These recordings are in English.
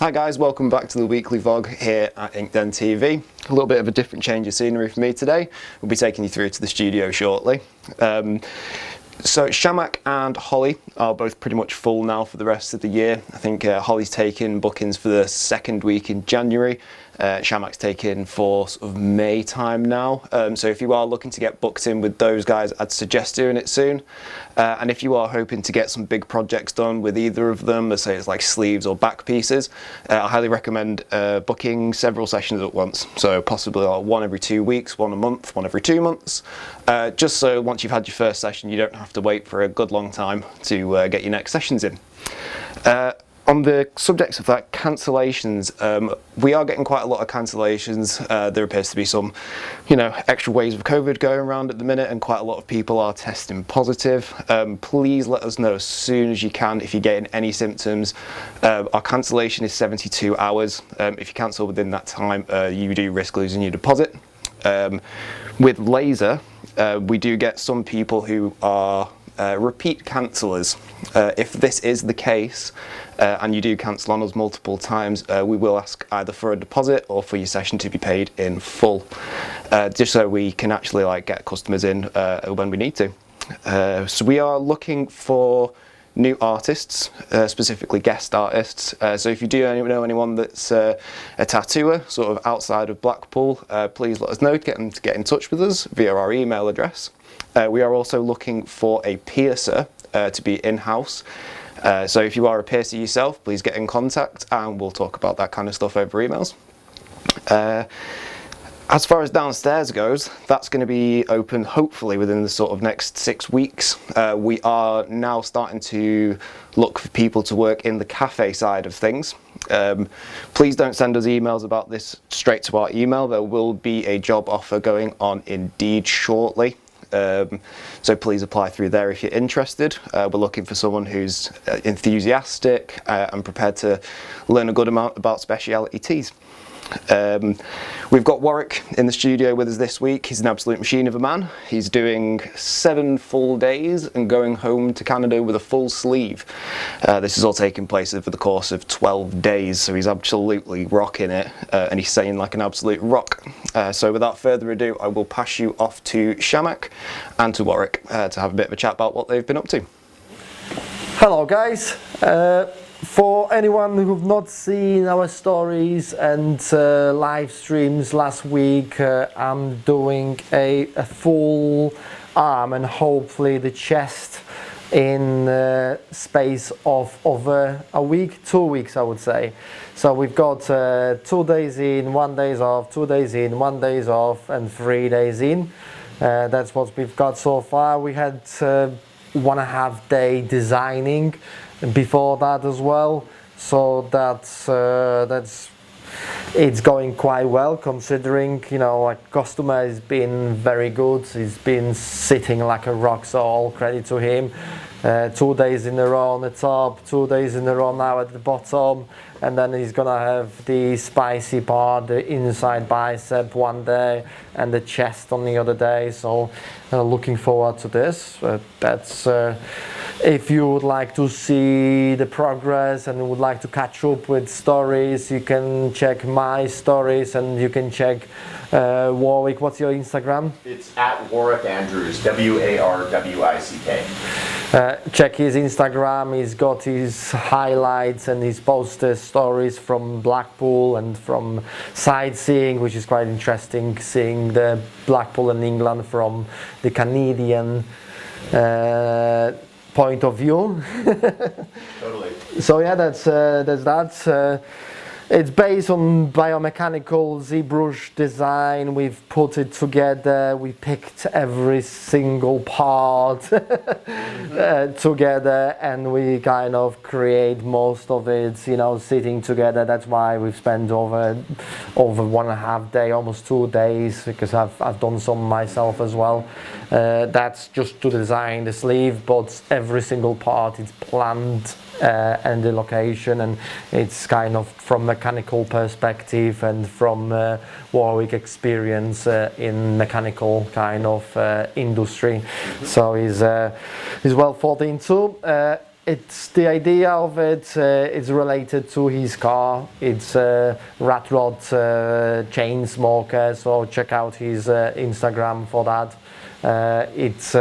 Hi guys, welcome back to the weekly vlog here at Inkden TV. A little bit of a different change of scenery for me today. We'll be taking you through to the studio shortly. So Shamak and Holly are both pretty much full now for the rest of the year. I think Holly's taken bookings for the second week in January. Shamak's taken for sort of May time now. So if you are looking to get booked in with those guys, I'd suggest doing it soon. And if you are hoping to get some big projects done with either of them, let's say it's like sleeves or back pieces, I highly recommend booking several sessions at once. So possibly like one every 2 weeks, one a month, one every 2 months. Just so once you've had your first session, you don't have to wait for a good long time to get your next sessions in. On the subject of that, cancellations, we are getting quite a lot of cancellations. There appears to be some, extra waves of COVID going around at the minute, and quite a lot of people are testing positive. Please let us know as soon as you can if you're getting any symptoms. Our cancellation is 72 hours. If you cancel within that time, you do risk losing your deposit. With laser, we do get some people who are repeat cancellers. If this is the case and you do cancel on us multiple times, we will ask either for a deposit or for your session to be paid in full, just so we can actually get customers in when we need to. So we are looking for new artists, specifically guest artists. So if you do know anyone that's a tattooer sort of outside of Blackpool, please let us know, get them to get in touch with us via our email address. We are also looking for a piercer to be in-house. So if you are a piercer yourself, please get in contact and we'll talk about that kind of stuff over emails. As far as downstairs goes, that's going to be open hopefully within the sort of next 6 weeks. We are now starting to look for people to work in the cafe side of things. Please don't send us emails about this straight to our email. There will be a job offer going on Indeed shortly. So please apply through there if you're interested. We're looking for someone who's enthusiastic and prepared to learn a good amount about speciality teas. We've got Warwick in the studio with us this week. He's an absolute machine of a man. He's doing 7 full days and going home to Canada with a full sleeve. This is all taking place over the course of 12 days, so he's absolutely rocking it, and he's saying like an absolute rock. So without further ado, I will pass you off to Shamak and to Warwick to have a bit of a chat about what they've been up to. Hello guys. For anyone who've not seen our stories and live streams last week, I'm doing a full arm and hopefully the chest in space of over a week, 2 weeks I would say. So we've got 2 days in, 1 day off, 2 days in, 1 day off and 3 days in. That's what we've got so far. We had 1.5 day designing before that as well, so it's going quite well, considering our customer has been very good. He's been sitting like a rock, so all credit to him. 2 days in a row on the top, 2 days in a row now at the bottom, and then he's gonna have the spicy part, the inside bicep one day and the chest on the other day. So looking forward to this. If you would like to see the progress and would like to catch up with stories, you can check my stories and you can check Warwick. What's your Instagram? It's at Warwick Andrews, W-A-R-W-I-C-K. Check his Instagram. He's got his highlights and he's posted stories from Blackpool and from sightseeing, which is quite interesting, seeing the Blackpool and England from the Canadian point of view. Totally. So yeah, that's that. It's based on Biomechanical ZBrush design. We've put it together. We picked every single part together, and we kind of create most of it, sitting together. That's why we've spent over 1.5 days, almost 2 days, because I've done some myself as well. That's just to design the sleeve, but every single part is planned. And the location, and it's kind of from mechanical perspective and from Warwick experience in mechanical kind of industry. So he's well thought into. it's the idea of it is related to his car. It's a rat rod chain smoker, so check out his Instagram for that. It's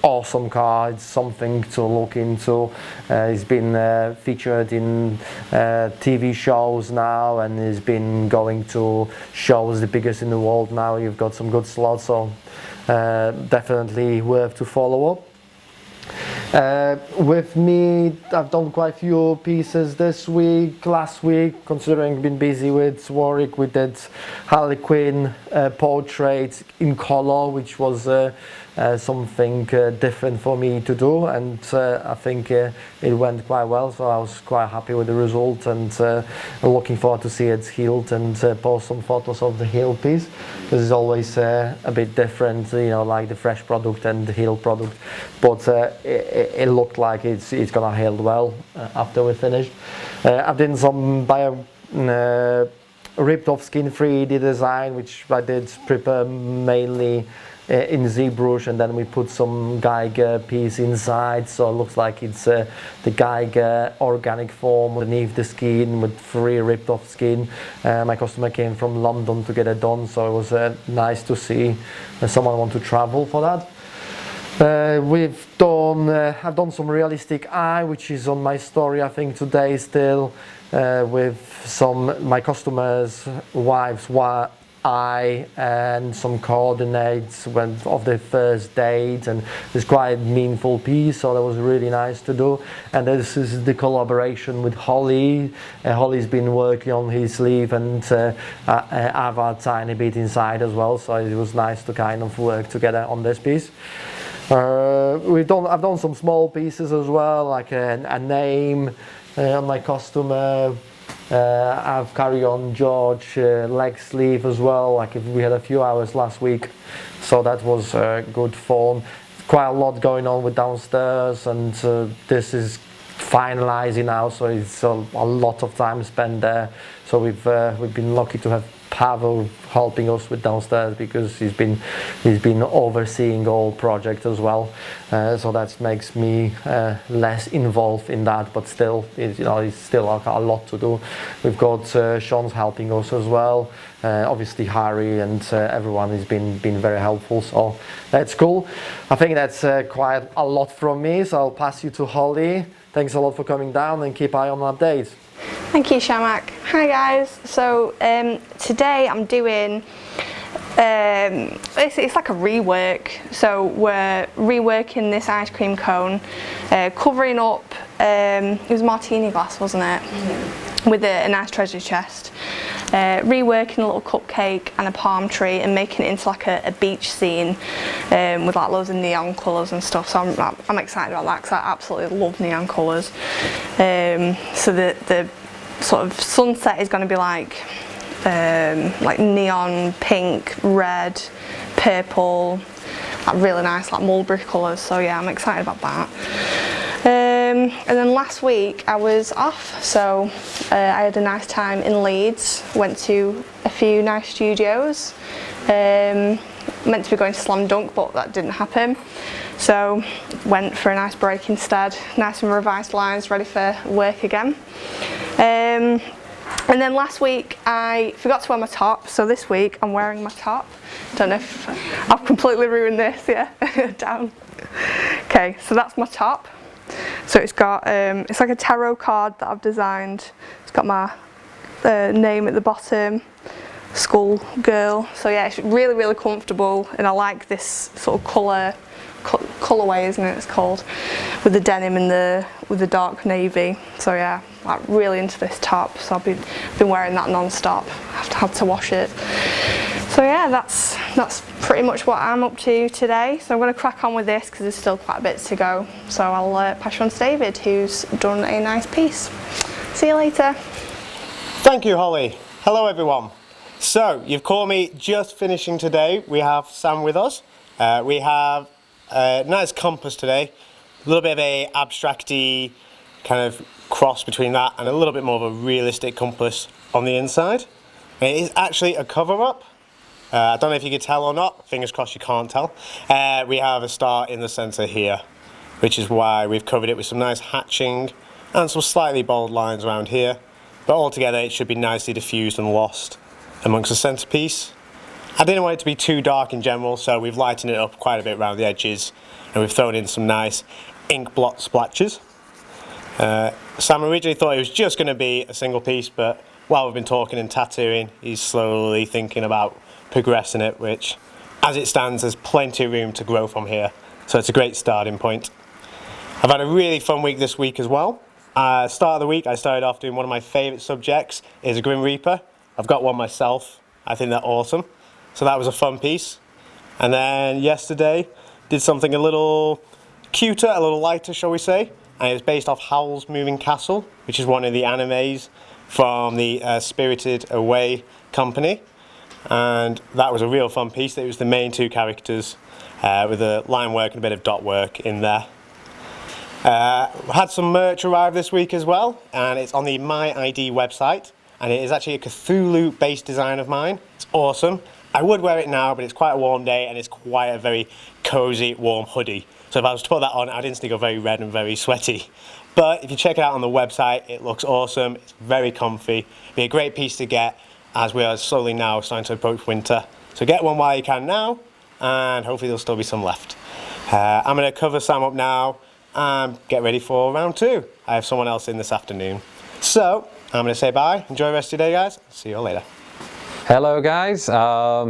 awesome car. It's something to look into. He's been featured in TV shows now, and he's been going to shows, the biggest in the world now. You've got some good slots, so definitely worth to follow up. With me, I've done quite a few pieces this week. Last week, considering been busy with Warwick, we did Harley Quinn portrait in color, which was something different for me to do, and I think it went quite well, so I was quite happy with the result, and looking forward to see it healed and post some photos of the healed piece, because it's always a bit different, you know, like the fresh product and the healed product, but it looked like it's gonna heal well after we finished. I've done some ripped off skin 3D design, which I did prepare mainly in ZBrush, and then we put some Geiger piece inside, so it looks like it's the Geiger organic foam underneath the skin with 3 ripped off skin. My customer came from London to get it done, so it was nice to see someone want to travel for that. I've done some realistic eye, which is on my story I think today still, with some my customers' wives' eye and some coordinates of the first date, and it's quite a meaningful piece, so that was really nice to do. And this is the collaboration with Holly. Holly's been working on his sleeve, and I've had a tiny bit inside as well, so it was nice to kind of work together on this piece. I've done some small pieces as well, like a name on my customer. I've carried on George leg sleeve as well, like we had a few hours last week, so that was good fun. Quite a lot going on with downstairs, and this is finalizing now, so it's a lot of time spent there. So we've been lucky to have Pavel helping us with downstairs, because he's been overseeing all project as well, so that makes me less involved in that, but still, it's still a lot to do. We've got Sean's helping us as well, obviously Harry, and everyone has been very helpful, so that's cool. I think that's quite a lot from me, so I'll pass you to Holly. Thanks a lot for coming down, and keep eye on updates. Thank you, Shamak. Hi guys. So today I'm doing it's like a rework. So we're reworking this ice cream cone, covering up it was martini glass, wasn't it? Mm-hmm. With a nice treasure chest. Reworking a little cupcake and a palm tree, and making it into like a beach scene with like loads of neon colours and stuff. So I'm excited about that, because I absolutely love neon colours. So the sort of sunset is going to be like neon pink, red, purple, like really nice like mulberry colours. So yeah, I'm excited about that. And then last week I was off, so I had a nice time in Leeds. Went to a few nice studios. Meant to be going to Slam Dunk, but that didn't happen. So went for a nice break instead. Nice and revised lines, ready for work again. And then last week I forgot to wear my top, so this week I'm wearing my top. Don't know if I've completely ruined this, yeah, down. Okay, so that's my top. So it's got, it's like a tarot card that I've designed. It's got my name at the bottom, Skull Girl. So yeah, it's really, really comfortable, and I like this sort of colourway, isn't it, it's called, with the denim and with the dark navy. So yeah, like really into this top, so I've been wearing that non-stop. I've had to wash it. So yeah, that's pretty much what I'm up to today. So I'm going to crack on with this, because there's still quite a bit to go. So I'll pass you on to David, who's done a nice piece. See you later. Thank you, Holly. Hello everyone. So you've caught me just finishing today. We have Sam with us. We have a nice compass today, a little bit of a abstracty kind of cross between that and a little bit more of a realistic compass on the inside. It is actually a cover-up. I don't know if you could tell or not, fingers crossed you can't tell. We have a star in the centre here. which is why we've covered it with some nice hatching and some slightly bold lines around here. But altogether it should be nicely diffused and lost amongst the centerpiece. I didn't want it to be too dark in general, so we've lightened it up quite a bit around the edges, and we've thrown in some nice ink blot splotches. Sam originally thought it was just going to be a single piece, but while we've been talking and tattooing, he's slowly thinking about progressing it, which, as it stands, there's plenty of room to grow from here. So it's a great starting point. I've had a really fun week this week as well. Start of the week, I started off doing one of my favourite subjects, is a Grim Reaper. I've got one myself. I think they're awesome. So that was a fun piece. And then yesterday, did something a little cuter, a little lighter, shall we say. And it's based off Howl's Moving Castle, which is one of the animes from the Spirited Away company. And that was a real fun piece. It was the main two characters with the line work and a bit of dot work in there. Had some merch arrive this week as well, and it's on the My ID website, and it is actually a Cthulhu based design of mine. It's awesome. I would wear it now, but it's quite a warm day and it's quite a very cozy, warm hoodie. So if I was to put that on, I'd instantly go very red and very sweaty. But if you check it out on the website, it looks awesome. It's very comfy. It'd be a great piece to get as we are slowly now starting to approach winter. So get one while you can now, and hopefully there'll still be some left. I'm going to cover Sam up now and get ready for round two. I have someone else in this afternoon. So I'm going to say bye. Enjoy the rest of your day, guys. See you all later. Hello guys,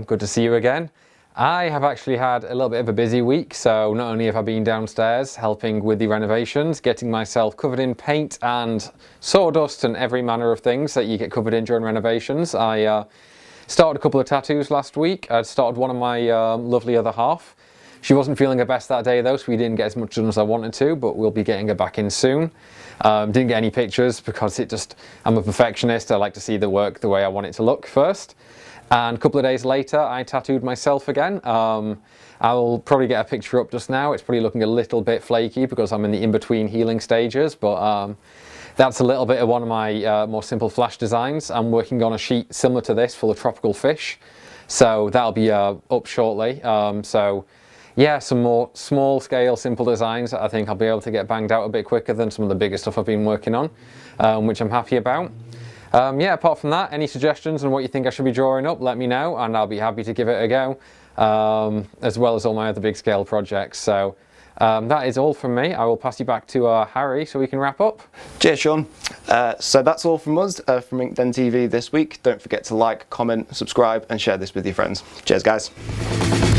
good to see you again. I have actually had a little bit of a busy week, so not only have I been downstairs helping with the renovations, getting myself covered in paint and sawdust and every manner of things that you get covered in during renovations. I started a couple of tattoos last week. I started one of my lovely other half. She wasn't feeling her best that day though, so we didn't get as much done as I wanted to, but we'll be getting her back in soon. Didn't get any pictures because I'm a perfectionist. I like to see the work the way I want it to look first. And a couple of days later, I tattooed myself again. I'll probably get a picture up just now. It's probably looking a little bit flaky because I'm in the in-between healing stages, but that's a little bit of one of my more simple flash designs. I'm working on a sheet similar to this full of tropical fish, so that'll be up shortly. So yeah, some more small scale simple designs that I think I'll be able to get banged out a bit quicker than some of the bigger stuff I've been working on, which I'm happy about. Yeah, apart from that, any suggestions on what you think I should be drawing up, let me know and I'll be happy to give it a go, as well as all my other big scale projects. So that is all from me. I will pass you back to Harry so we can wrap up. Cheers, Sean. So that's all from us from Inkden TV this week. Don't forget to like, comment, subscribe and share this with your friends. Cheers, guys.